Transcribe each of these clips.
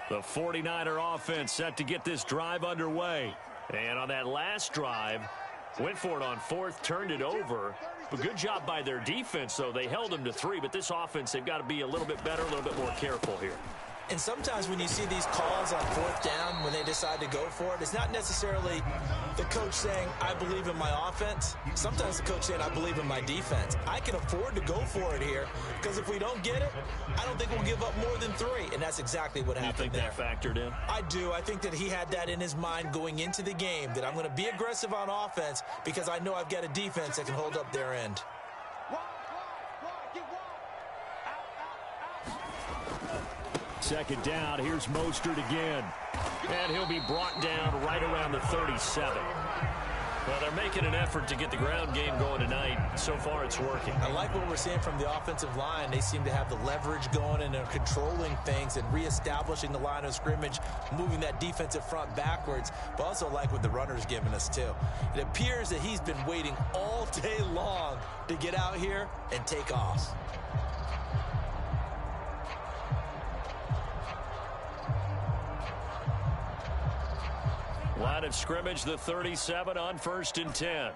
The 49er offense set to get this drive underway. And on that last drive, went for it on fourth, turned it over. But good job by their defense, though. They held them to 3, but this offense, they've got to be a little bit better, a little bit more careful here. And sometimes when you see these calls on fourth down, when they decide to go for it, it's not necessarily the coach saying, I believe in my offense. Sometimes the coach saying, I believe in my defense. I can afford to go for it here because if we don't get it, I don't think we'll give up more than 3. And that's exactly what happened there. You think that factored in? I do. I think that he had that in his mind going into the game, that I'm going to be aggressive on offense because I know I've got a defense that can hold up their end. Second down, here's Mostert again. And he'll be brought down right around the 37. Well, they're making an effort to get the ground game going tonight. So far, it's working. I like what we're seeing from the offensive line. They seem to have the leverage going and they're controlling things and reestablishing the line of scrimmage, moving that defensive front backwards. But also like what the runner's giving us, too. It appears that he's been waiting all day long to get out here and take off. Line of scrimmage, the 37 on 1st and 10.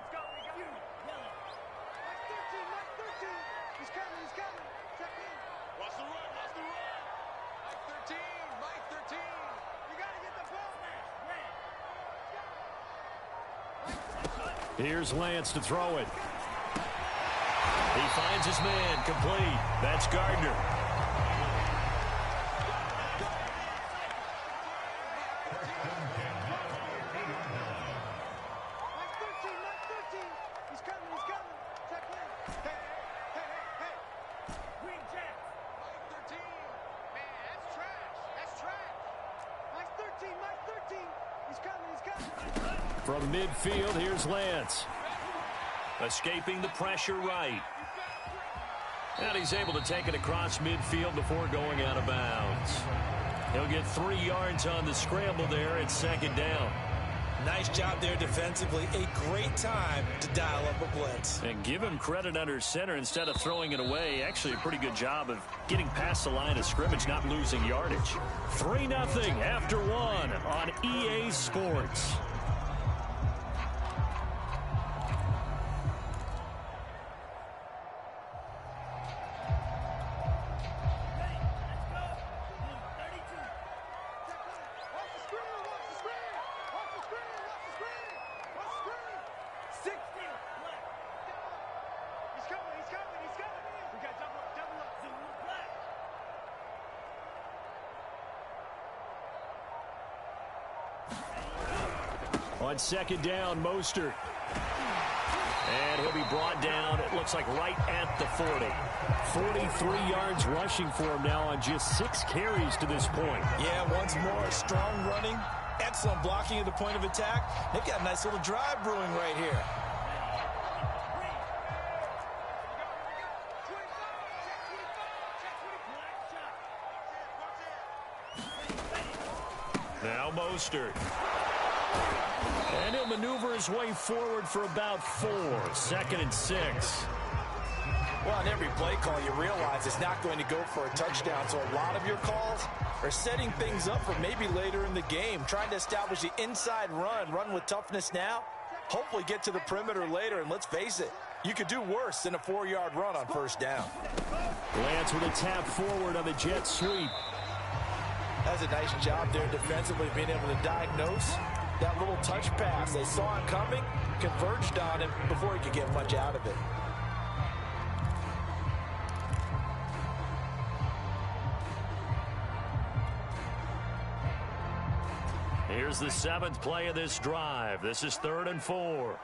Here's Lance to throw it. He finds his man, complete. That's Gardner. From midfield, here's Lance. Escaping the pressure right. And he's able to take it across midfield before going out of bounds. He'll get 3 yards on the scramble there at second down. Nice job there defensively. A great time to dial up a blitz. And give him credit under center instead of throwing it away. Actually, a pretty good job of getting past the line of scrimmage, not losing yardage. 3-0 after 1 on EA Sports. On second down, Mostert. And he'll be brought down, it looks like right at the 40. 43 yards rushing for him now on just 6 carries to this point. Yeah, once more, strong running, excellent blocking at the point of attack. They've got a nice little drive brewing right here. Now Mostert. And he'll maneuver his way forward for about 4. 2nd and 6. Well, on every play call, you realize it's not going to go for a touchdown. So a lot of your calls are setting things up for maybe later in the game, trying to establish the inside run with toughness now, hopefully get to the perimeter later. And let's face it, you could do worse than a 4-yard run on 1st down. Lance with a tap forward on the jet sweep. That's a nice job there defensively, being able to diagnose that little touch pass. They saw him coming, converged on him before he could get much out of it. Here's the 7th play of this drive. This is 3rd and 4.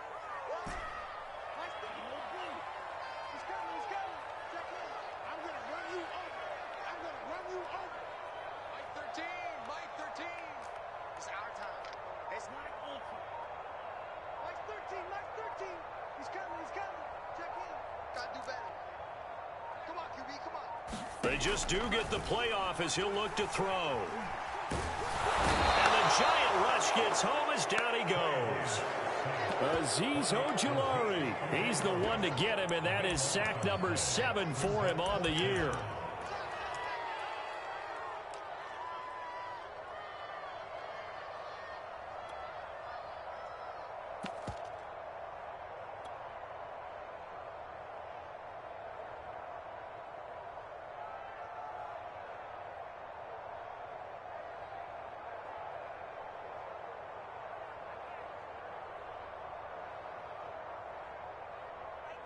They just do get the playoff as he'll look to throw. And the giant rush gets home as down he goes. Azeez Ojulari. He's the one to get him, and that is sack number 7 for him on the year.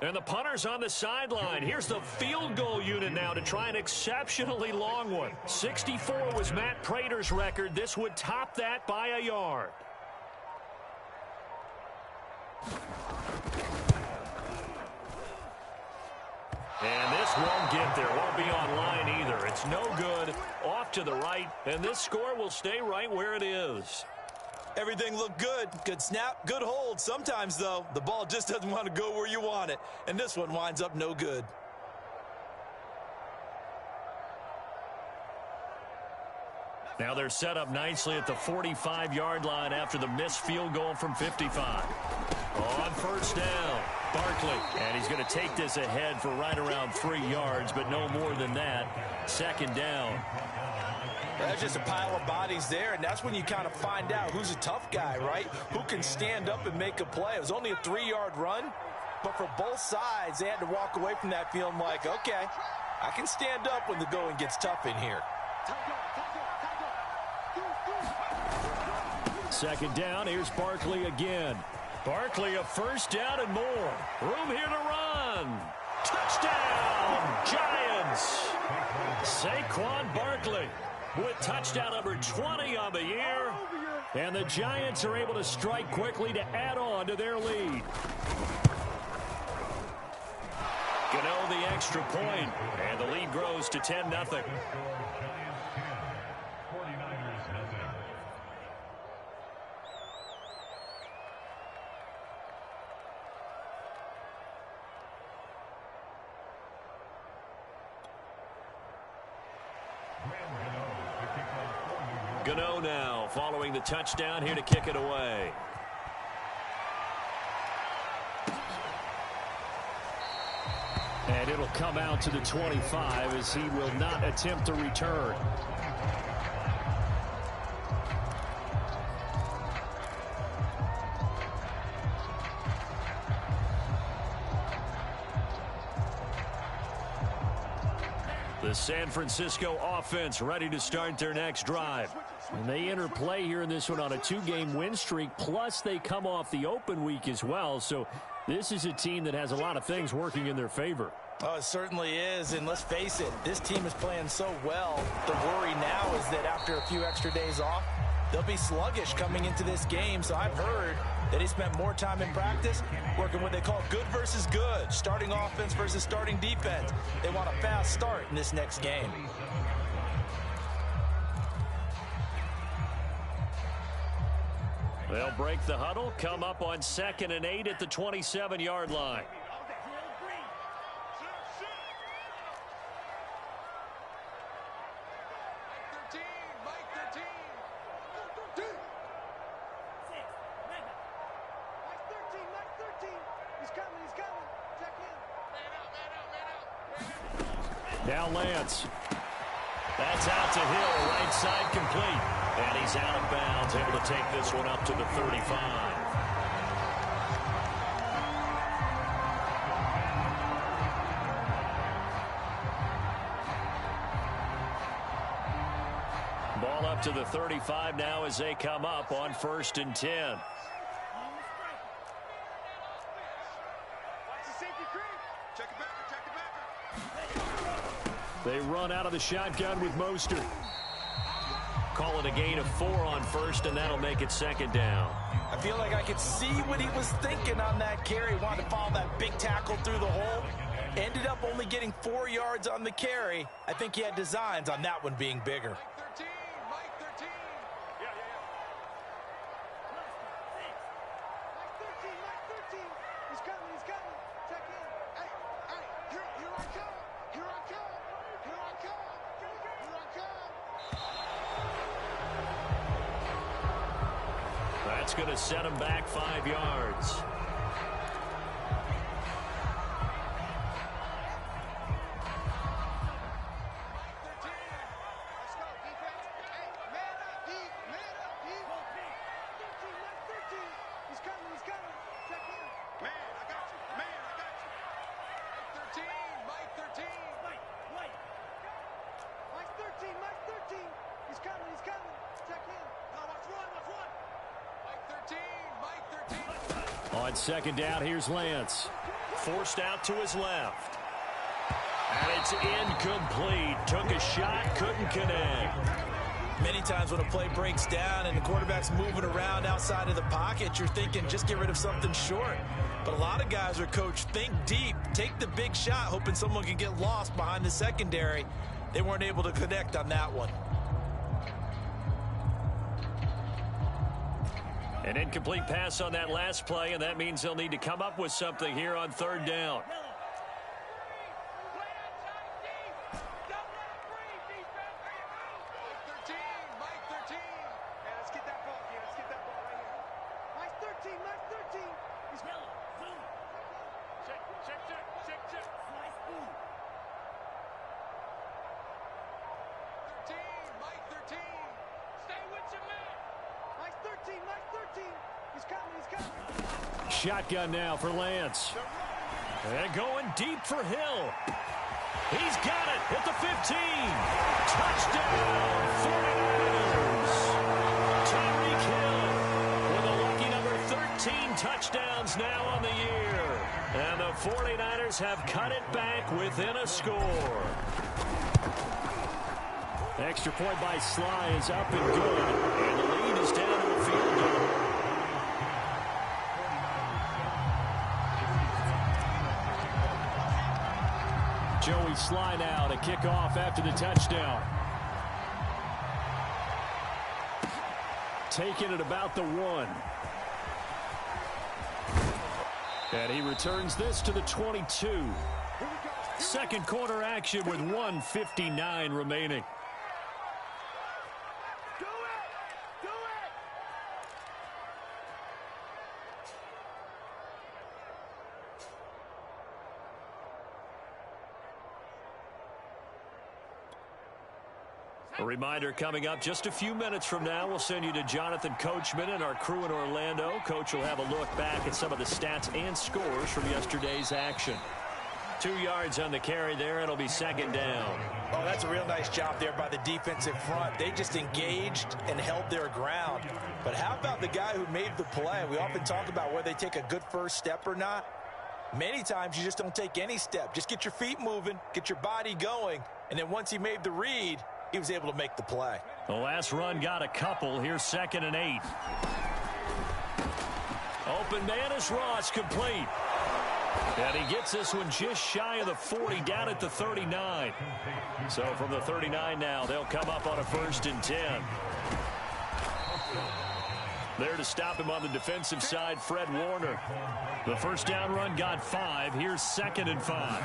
And the punter's on the sideline. Here's the field goal unit now to try an exceptionally long one. 64 was Matt Prater's record. This would top that by a yard. And this won't get there. Won't be online either. It's no good. Off to the right. And this score will stay right where it is. Everything looked good. Good snap, good hold. Sometimes, though, the ball just doesn't want to go where you want it. And this one winds up no good. Now they're set up nicely at the 45-yard line after the missed field goal from 55. On first down, Barkley. And he's going to take this ahead for right around 3 yards, but no more than that. Second down. That's just a pile of bodies there, and that's when you kind of find out who's a tough guy, right? Who can stand up and make a play. It was only a 3-yard run, but for both sides, they had to walk away from that feeling like, okay, I can stand up when the going gets tough in here. Second down, here's Barkley again. Barkley a first down and more. Room here to run. Touchdown, Giants. Saquon Barkley with touchdown number 20 on the year. And the Giants are able to strike quickly to add on to their lead. Gano the extra point, and the lead grows to 10-0. Gano now following the touchdown here to kick it away. And it'll come out to the 25 as he will not attempt to return. The San Francisco offense ready to start their next drive. And they enter play here in this one on a 2-game win streak, plus they come off the open week as well. So this is a team that has a lot of things working in their favor. Oh, it certainly is, and let's face it, this team is playing so well. The worry now is that after a few extra days off, they'll be sluggish coming into this game. So I've heard that he spent more time in practice working what they call good versus good, starting offense versus starting defense. They want a fast start in this next game. They'll break the huddle, come up on 2nd and 8 at the 27-yard line. Now Lance. That's out to Hill, right side complete. And he's out of bounds, able to take this one up to the 35. Ball up to the 35 now as they come up on 1st and 10. They run out of the shotgun with Mostert. Call it a gain of 4 on 1st, and that'll make it 2nd down. I feel like I could see what he was thinking on that carry. Wanted to follow that big tackle through the hole. Ended up only getting 4 yards on the carry. I think he had designs on that one being bigger. That's going to set him back 5 yards. On 2nd down, here's Lance. forced out to his left. And it's incomplete. Took a shot, couldn't connect. Many times when a play breaks down and the quarterback's moving around outside of the pocket, you're thinking just get rid of something short. But a lot of guys are coached, think deep, take the big shot, hoping someone can get lost behind the secondary. They weren't able to connect on that one. An incomplete pass on that last play, and that means they'll need to come up with something here on third down. Shotgun now for Lance. And going deep for Hill. He's got it at the 15. Touchdown, 49ers. Tyreek Hill with a lucky number 13 touchdowns now on the year. And the 49ers have cut it back within a score. Extra point by Sly is up and good. And the lead is down to a field goal. Joey Sly now to kick off after the touchdown. Taking it about the 1. And he returns this to the 22. Second quarter action with 1:59 remaining. A reminder coming up just a few minutes from now, we'll send you to Jonathan Coachman and our crew in Orlando. Coach will have a look back at some of the stats and scores from yesterday's action. 2 yards on the carry there. It'll be second down. Oh, that's a real nice job there by the defensive front. They just engaged and held their ground. But how about the guy who made the play? We often talk about whether they take a good first step or not. Many times you just don't take any step. Just get your feet moving, get your body going, and then once he made the read, he was able to make the play. The last run got a couple. Here's 2nd and 8. Open man is Ross, complete. And he gets this one just shy of the 40, down at the 39. So from the 39 now, they'll come up on a 1st and 10. There to stop him on the defensive side, Fred Warner. The first down run got 5. Here's 2nd and 5.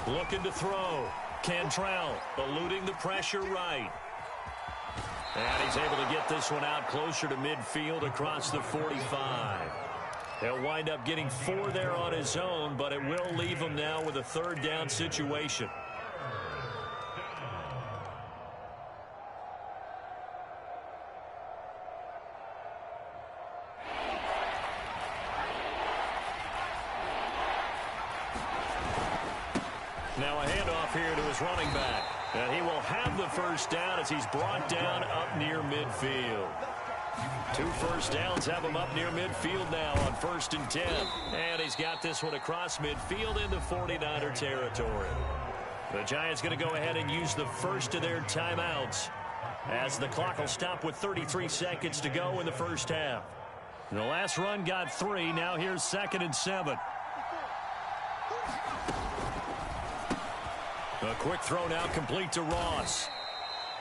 Looking to throw. Cantrell eluding the pressure right. And he's able to get this one out closer to midfield across the 45. He'll wind up getting 4 there on his own, but it will leave him now with a 3rd down situation. Now a handoff here to his running back. And he will have the first down as he's brought down up near midfield. 2 first downs have him up near midfield now on 1st and 10. And he's got this one across midfield into 49er territory. The Giants going to go ahead and use the first of their timeouts as the clock will stop with 33 seconds to go in the first half. The last run got 3. Now here's 2nd and 7. A quick throw now complete to Ross.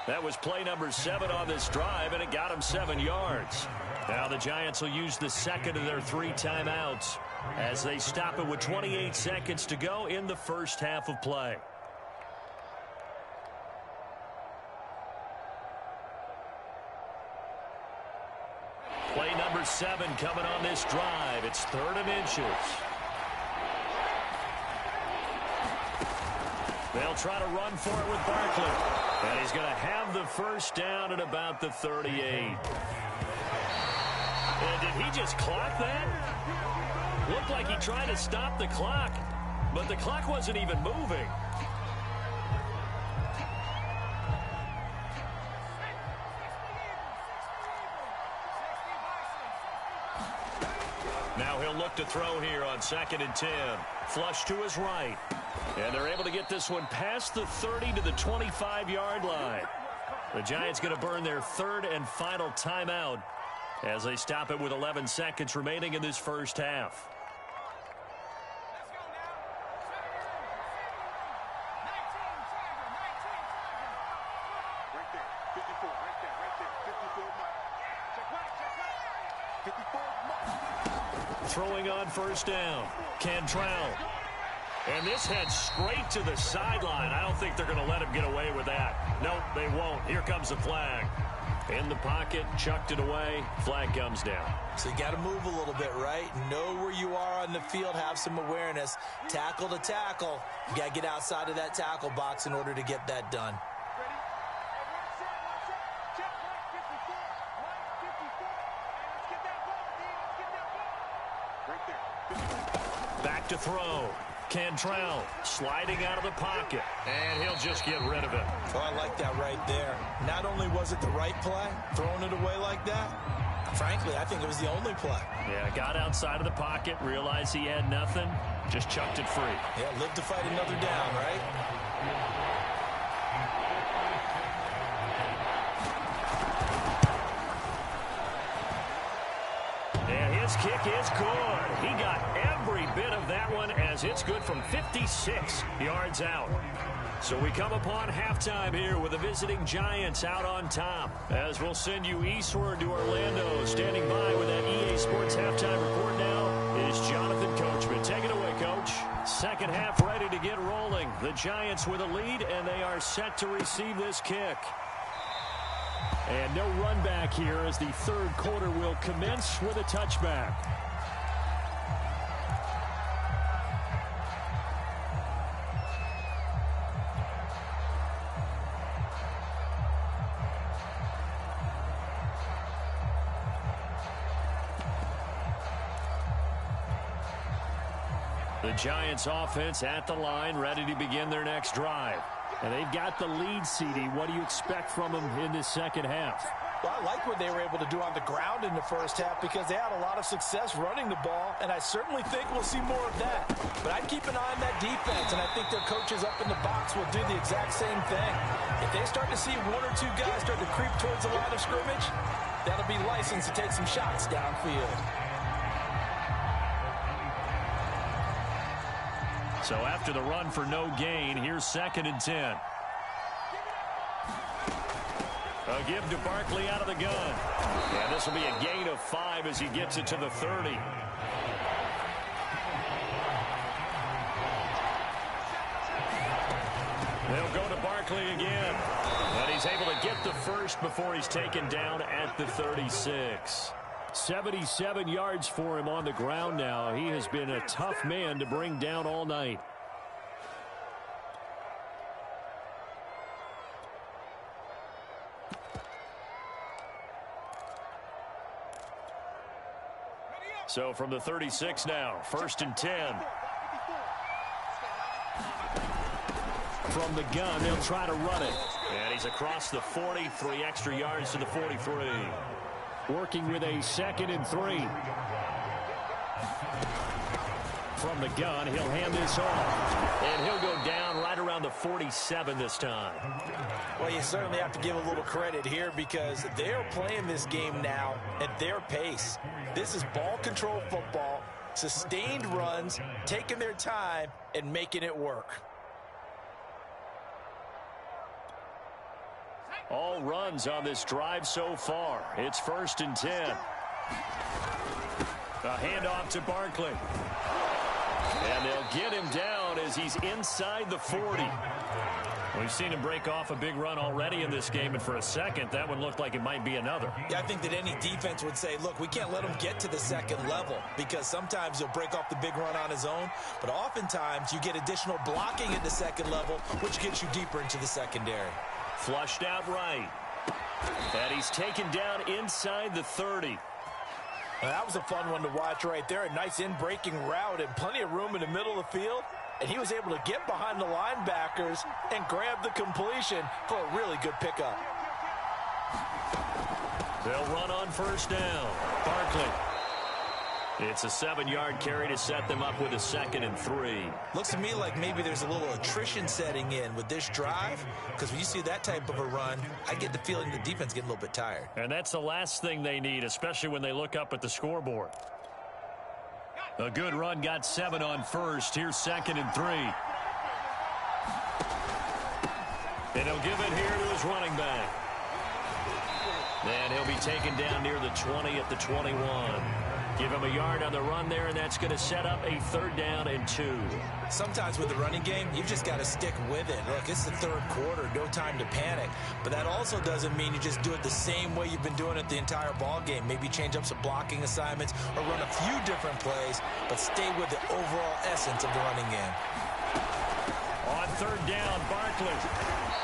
That was play number 7 on this drive, and it got him 7 yards. Now the Giants will use the second of their 3 timeouts as they stop it with 28 seconds to go in the first half of play. Play number 7 coming on this drive. It's 3rd and inches. They'll try to run for it with Barkley. And he's going to have the first down at about the 38. And did he just clock that? Looked like he tried to stop the clock, but the clock wasn't even moving. Now he'll look to throw here on 2nd and 10. Flush to his right. And they're able to get this one past the 30 to the 25-yard line. The Giants going to burn their 3rd and final timeout as they stop it with 11 seconds remaining in this first half. Throwing on 1st down. Cantrell. And this heads straight to the sideline. I don't think they're going to let him get away with that. Nope, they won't. Here comes the flag. In the pocket, chucked it away. Flag comes down. So you got to move a little bit, right? Know where you are on the field. Have some awareness. Tackle to tackle. You got to get outside of that tackle box in order to get that done. Back to throw. Cantrell sliding out of the pocket, and he'll just get rid of it. Oh, I like that right there. Not only was it the right play, throwing it away like that, frankly, I think it was the only play. Yeah, got outside of the pocket, realized he had nothing, just chucked it free. Yeah, live to fight another down, right? And his kick is good. He got every bit of that one as it's good from 56 yards out. So we come upon halftime here with the visiting Giants out on top. As we'll send you eastward to Orlando. Standing by with that EA Sports halftime report now is Jonathan Coachman. Take it away, Coach. Second half ready to get rolling. The Giants with a lead, and they are set to receive this kick. And no run back here as the third quarter will commence with a touchback. The Giants offense at the line, ready to begin their next drive. And they've got the lead, CD. What do you expect from them in this second half? Well, I like what they were able to do on the ground in the first half because they had a lot of success running the ball, and I certainly think we'll see more of that. But I'd keep an eye on that defense, and I think their coaches up in the box will do the exact same thing. If they start to see one or two guys start to creep towards the line of scrimmage, that'll be licensed to take some shots downfield. So after the run for no gain, here's 2nd and 10. A give to Barkley out of the gun. And this will be a gain of 5 as he gets it to the 30. They'll go to Barkley again. And he's able to get the first before he's taken down at the 36. 77 yards for him on the ground now. He has been a tough man to bring down all night. So from the 36 now, 1st and 10. From the gun, they'll try to run it. And he's across the 40, 3 extra yards to the 43. Working with a 2nd and 3. From the gun, he'll hand this off. And he'll go down right around the 47 this time. Well, you certainly have to give a little credit here because they're playing this game now at their pace. This is ball control football, sustained runs, taking their time, and making it work. All runs on this drive so far. It's 1st and 10. A handoff to Barkley. And they'll get him down as he's inside the 40. We've seen him break off a big run already in this game, and for a second, that one looked like it might be another. Yeah, I think that any defense would say, look, we can't let him get to the second level because sometimes he'll break off the big run on his own, but oftentimes you get additional blocking at the second level, which gets you deeper into the secondary. Flushed out right. And he's taken down inside the 30. Well, that was a fun one to watch right there. A nice in-breaking route and plenty of room in the middle of the field. And he was able to get behind the linebackers and grab the completion for a really good pickup. They'll run on 1st down. Barkley. It's a 7-yard carry to set them up with a 2nd and 3. Looks to me like maybe there's a little attrition setting in with this drive, because when you see that type of a run, I get the feeling the defense getting a little bit tired. And that's the last thing they need, especially when they look up at the scoreboard. A good run got 7 on first. Here's 2nd and 3. And he'll give it here to his running back. And he'll be taken down near the 20 at the 21. Give him a yard on the run there, and that's going to set up a 3rd down and 2. Sometimes with the running game, you've just got to stick with it. Look, it's the 3rd quarter, no time to panic. But that also doesn't mean you just do it the same way you've been doing it the entire ball game. Maybe change up some blocking assignments or run a few different plays, but stay with the overall essence of the running game. On 3rd down, Barkley.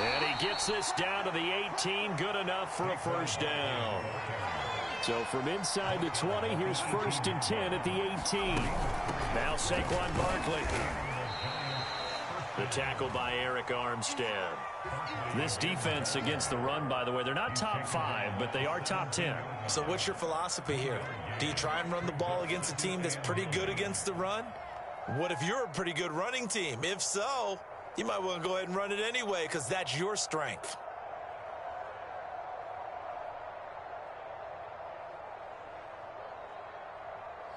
And he gets this down to the 18, good enough for a 1st down. So from inside the 20, here's 1st and 10 at the 18. Now Saquon Barkley. The tackle by Eric Armstead. This defense against the run, by the way, they're not top 5, but they are top 10. So what's your philosophy here? Do you try and run the ball against a team that's pretty good against the run? What if you're a pretty good running team? If so, you might want to go ahead and run it anyway, because that's your strength.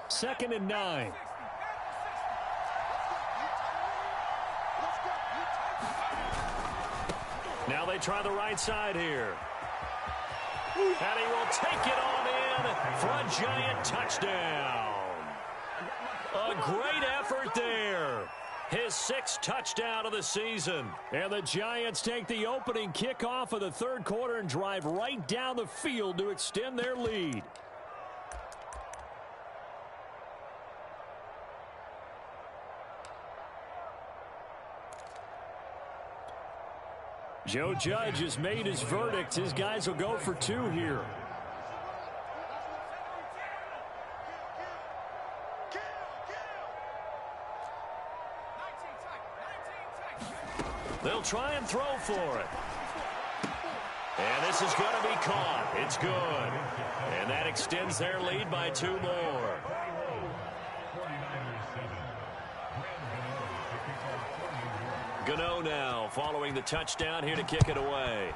Second and 9. Now they try the right side here. And he will take it on in for a giant touchdown. A great effort there. His 6th touchdown of the season. And the Giants take the opening kickoff of the 3rd quarter and drive right down the field to extend their lead. Joe Judge has made his verdict. His guys will go for 2 here. They'll try and throw for it. And this is going to be caught. It's good. And that extends their lead by 2 more. Gano now following the touchdown here to kick it away.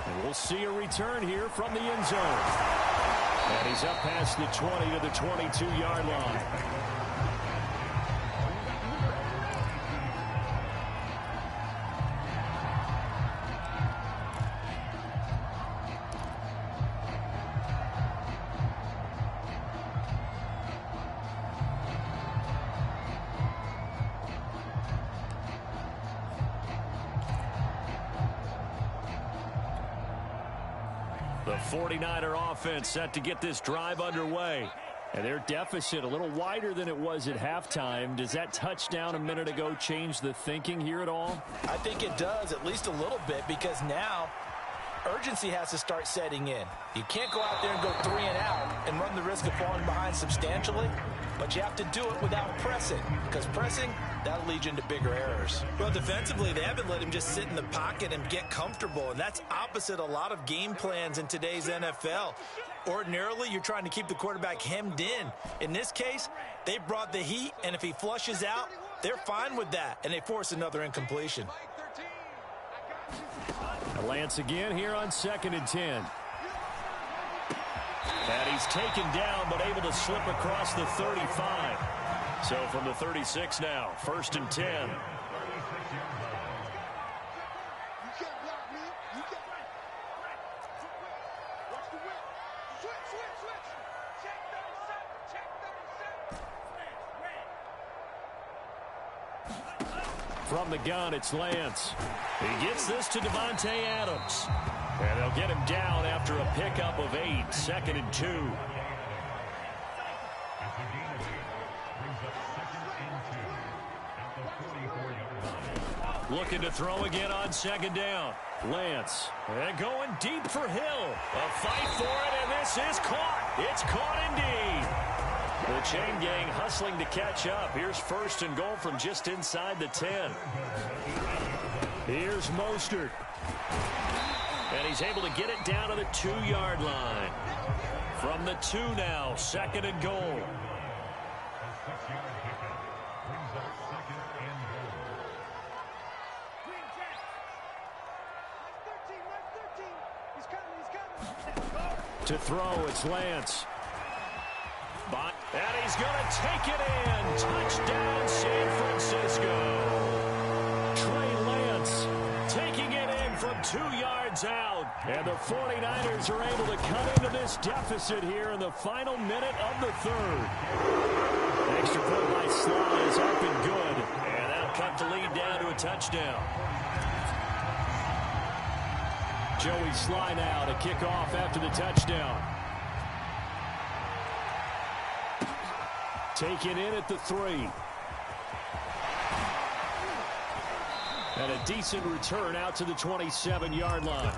And we'll see a return here from the end zone. And he's up past the 20 to the 22-yard line. The 49er offense set to get this drive underway. And their deficit a little wider than it was at halftime. Does that touchdown a minute ago change the thinking here at all? I think it does, at least a little bit, because now urgency has to start setting in. You can't go out there and go 3 and out and run the risk of falling behind substantially, but you have to do it without pressing, because pressing, that'll lead you into bigger errors. Well, defensively, they haven't let him just sit in the pocket and get comfortable, and that's opposite a lot of game plans in today's NFL. Ordinarily, you're trying to keep the quarterback hemmed in. In this case, they brought the heat, and if he flushes out, they're fine with that, and they force another incompletion. Lance again here on 2nd and 10. And he's taken down, but able to slip across the 35. So from the 36 now, 1st and 10. From the gun, it's Lance. He gets this to Devontae Adams. And they'll get him down after a pickup of 8, 2nd and 2. Looking to throw again on 2nd down. Lance. And going deep for Hill. A fight for it, and this is caught. It's caught indeed. The chain gang hustling to catch up. Here's 1st and goal from just inside the 10. Here's Mostert. And he's able to get it down to the 2-yard line. From the 2 now, 2nd and goal. To throw, it's Lance. And he's going to take it in. Touchdown, San Francisco. Trey Lance taking it in from 2 yards out. And the 49ers are able to cut into this deficit here in the final minute of the 3rd. Extra point by Sly is up and good. And that'll cut the lead down to a touchdown. Joey Sly now to kick off after the touchdown. Take it in at the 3. And a decent return out to the 27-yard line.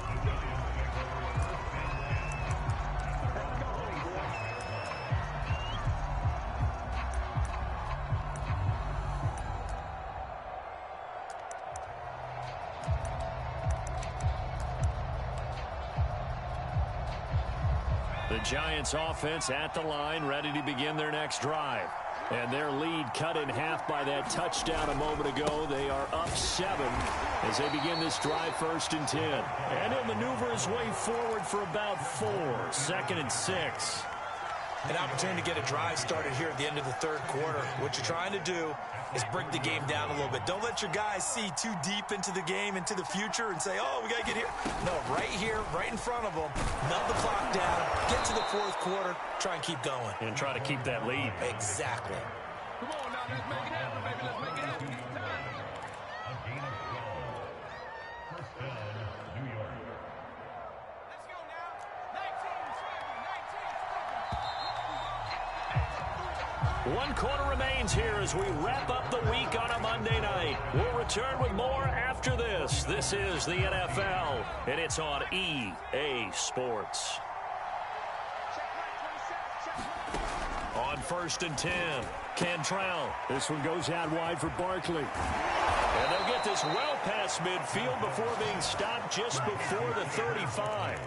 The Giants offense at the line, ready to begin their next drive. And their lead cut in half by that touchdown a moment ago. They are up 7 as they begin this drive, 1st and 10. And he'll maneuver his way forward for about 4. 2nd and 6. An opportunity to get a drive started here at the end of the 3rd quarter. What you're trying to do is break the game down a little bit. Don't let your guys see too deep into the game, into the future, and say, oh, we got to get here. No, right here, right in front of them. Melt the clock down, get to the 4th quarter, try and keep going. And try to keep that lead. Exactly. Come on now, let's make it happen, baby. Let's make it happen. First down, New York. Let's go now. 19, 1 quarter remains here as we wrap up the week on a Monday night. We'll return with more after this. This is the NFL, and it's on EA Sports. On 1st and 10, Cantrell. This one goes out wide for Barkley. And they'll get this well past midfield before being stopped just before the 35.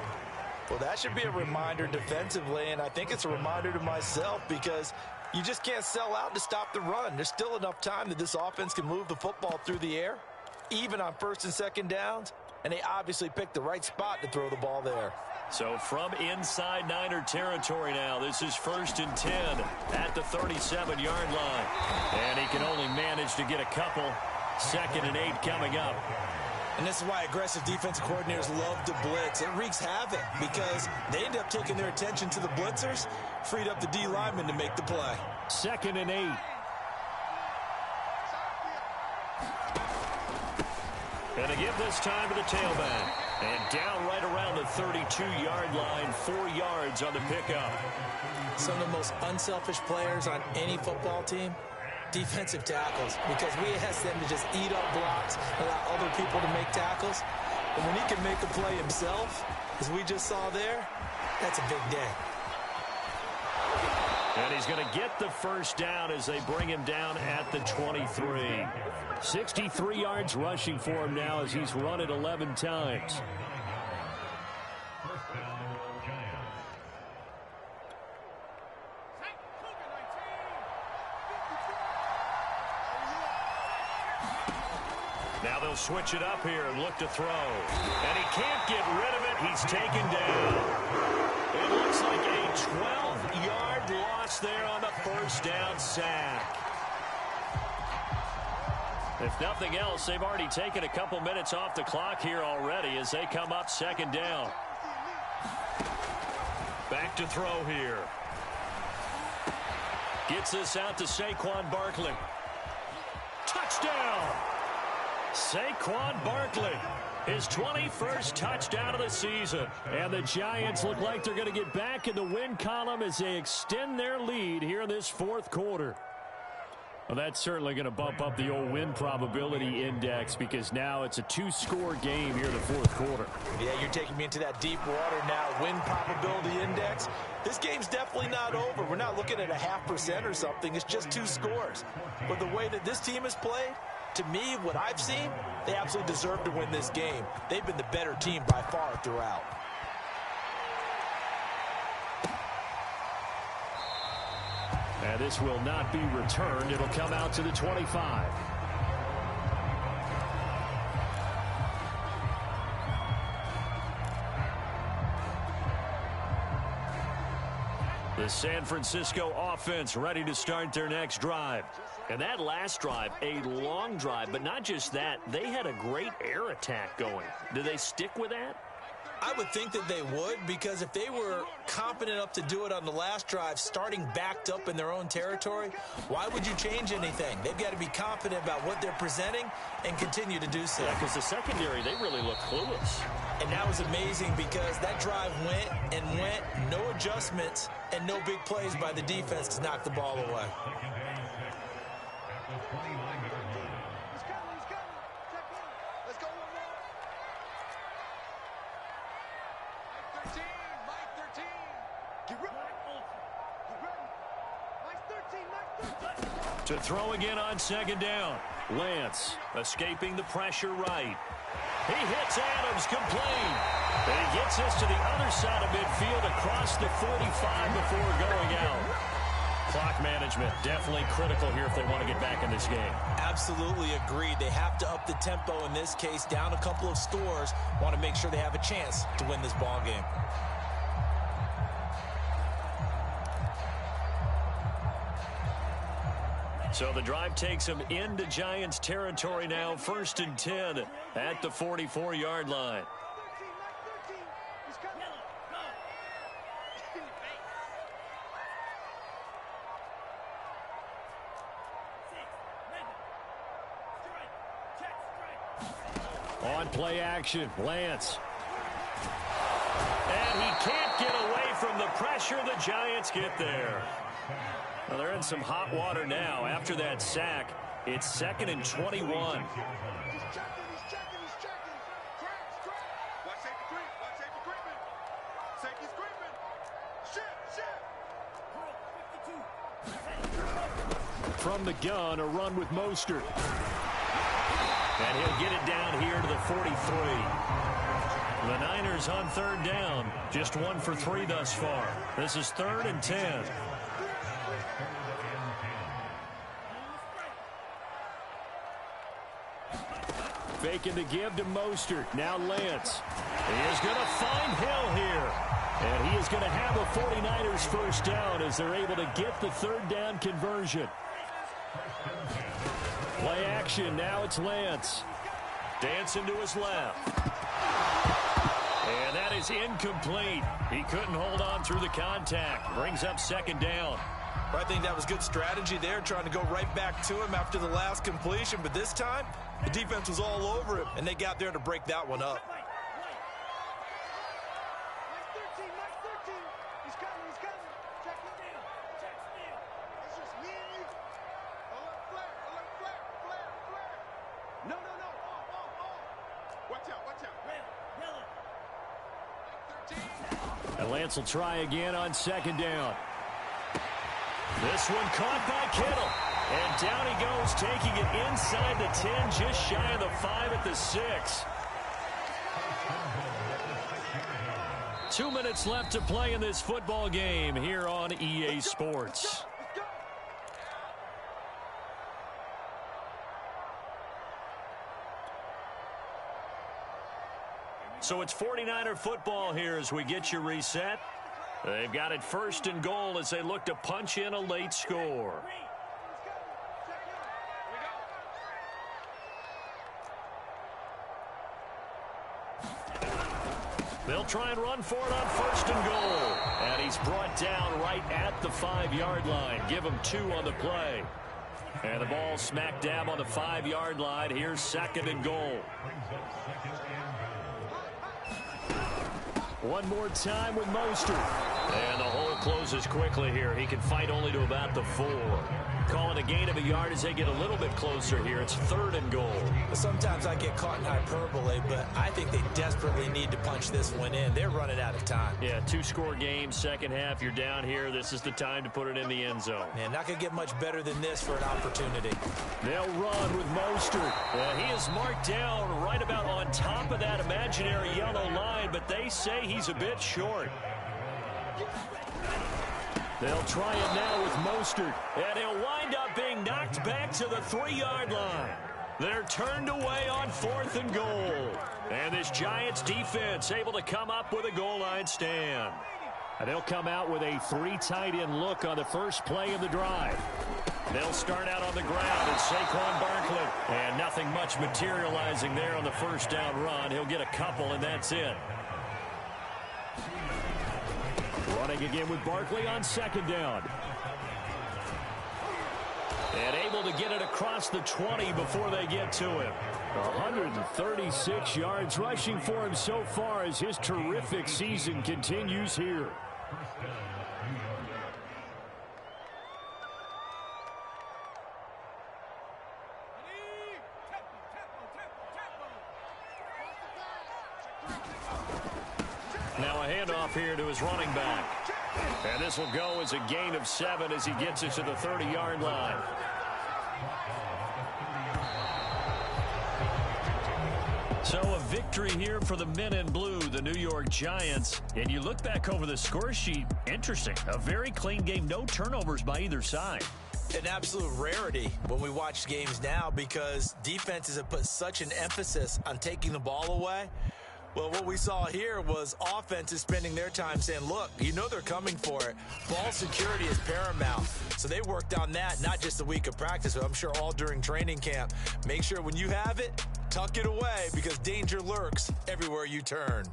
Well, that should be a reminder defensively, and I think it's a reminder to myself because you just can't sell out to stop the run. There's still enough time that this offense can move the football through the air, even on 1st and 2nd downs, and they obviously picked the right spot to throw the ball there. So from inside Niner territory now, this is 1st and 10 at the 37-yard line. And he can only manage to get a couple. 2nd and 8 coming up. And this is why aggressive defensive coordinators love to blitz. It wreaks havoc because they end up taking their attention to the blitzers, freed up the D linemen to make the play. 2nd and 8. And to give this time to the tailback. And down right around the 32-yard line, 4 yards on the pickup. Some of the most unselfish players on any football team, defensive tackles, because we ask them to just eat up blocks, allow other people to make tackles. And when he can make a play himself, as we just saw there, that's a big day. And he's going to get the 1st down as they bring him down at the 23. 63 yards rushing for him now as he's run it 11 times. First down, Giants. Now they'll switch it up here and look to throw. And he can't get rid of it. He's taken down. It looks like a 12-yard loss there on the 1st down sack. If nothing else, they've already taken a couple minutes off the clock here already as they come up 2nd down. Back to throw here. Gets this out to Saquon Barkley. Touchdown! Saquon Barkley, his 21st touchdown of the season. And the Giants look like they're going to get back in the win column as they extend their lead here in this 4th quarter. Well, that's certainly going to bump up the old win probability index because now it's a 2-score game here in the 4th quarter. Yeah, you're taking me into that deep water now. Win probability index. This game's definitely not over. We're not looking at a 0.5% or something. It's just 2 scores. But the way that this team has played, To me, what I've seen, they absolutely deserve to win this game. They've been the better team by far throughout. And this will not be returned. It'll come out to the 25. The San Francisco offense ready to start their next drive. And that last drive, a long drive, but not just that. They had a great air attack going. Do they stick with that? I would think that they would, because if they were competent enough to do it on the last drive, starting backed up in their own territory, why would you change anything? They've got to be confident about what they're presenting and continue to do so. Yeah, because the secondary, they really look clueless. And that was amazing because that drive went and went, no adjustments, and no big plays by the defense to knock the ball away. To throw again on second down. Lance escaping the pressure right. He hits Adams complete. And he gets us to the other side of midfield across the 45 before going out. Clock management definitely critical here if they want to get back in this game. Absolutely agreed. They have to up the tempo in this case, down a couple of scores. Want to make sure they have a chance to win this ball game. So the drive takes them into Giants territory now. 1st and 10 at the 44-yard line. On play action, Lance. And he can't get away from the pressure. The Giants get there. Well, they're in some hot water now. After that sack, it's 2nd and 21. He's checking. Watch safety creeping. Safety's creeping. Shit. From the gun, a run with Mostert. And he'll get it down here to the 43. The Niners on 3rd down. Just 1 for 3 thus far. This is 3rd and 10. Faking to give to Mostert. Now Lance. He is going to find Hill here. And he is going to have a 49ers first down as they're able to get the 3rd down conversion. Play action. Now it's Lance. Dancing to his left. And that is incomplete. He couldn't hold on through the contact. Brings up 2nd down. I think that was good strategy there, trying to go right back to him after the last completion. But this time, the defense was all over him, and they got there to break that one up. He's coming. Check him down. It's just me and you. Alert flare. No. Watch out. And Lance will try again on 2nd down. This one caught by Kittle. And down he goes, taking it inside the 10, just shy of the 5 at the 6. 2 minutes left to play in this football game here on EA Sports. So it's 49er football here as we get you reset. They've got it 1st and goal as they look to punch in a late score. They'll try and run for it on 1st and goal. And he's brought down right at the 5-yard line. Give him 2 on the play. And the ball smack dab on the 5-yard line. Here's 2nd and goal. One more time with Mostert. And the hole closes quickly here. He can fight only to about the 4. Call it a gain of a yard as they get a little bit closer here. It's 3rd and goal. Sometimes I get caught in hyperbole, but I think they desperately need to punch this one in. They're running out of time. Yeah, 2-score game, second half. You're down here. This is the time to put it in the end zone. Man, not going to get much better than this for an opportunity. They'll run with Mostert. He is marked down right about on top of that imaginary yellow line, but they say he's a bit short. They'll try it now with Mostert, and he'll wind up being knocked back to the 3-yard line. They're turned away on 4th and goal. And this Giants defense able to come up with a goal line stand. And they'll come out with a 3 tight end look on the first play of the drive. They'll start out on the ground, and Saquon Barkley. And nothing much materializing there on the first down run. He'll get a couple, and that's it. Running again with Barkley on 2nd down. And able to get it across the 20 before they get to him. 136 yards rushing for him so far as his terrific season continues here. Now a handoff here to his running back. And this will go as a gain of 7 as he gets it to the 30-yard line. So a victory here for the men in blue, the New York Giants. And you look back over the score sheet, interesting. A very clean game, no turnovers by either side. An absolute rarity when we watch games now because defenses have put such an emphasis on taking the ball away. Well, what we saw here was offenses spending their time saying, look, you know they're coming for it. Ball security is paramount. So they worked on that, not just a week of practice, but I'm sure all during training camp. Make sure when you have it, tuck it away because danger lurks everywhere you turn.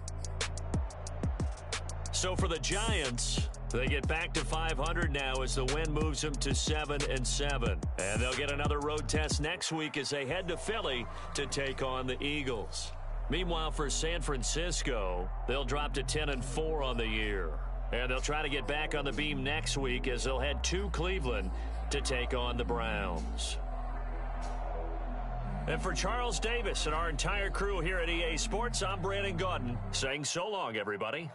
So for the Giants, they get back to 500 now as the win moves them to 7-7. And they'll get another road test next week as they head to Philly to take on the Eagles. Meanwhile, for San Francisco, they'll drop to 10-4 on the year. And they'll try to get back on the beam next week as they'll head to Cleveland to take on the Browns. And for Charles Davis and our entire crew here at EA Sports, I'm Brandon Gaudin saying so long, everybody.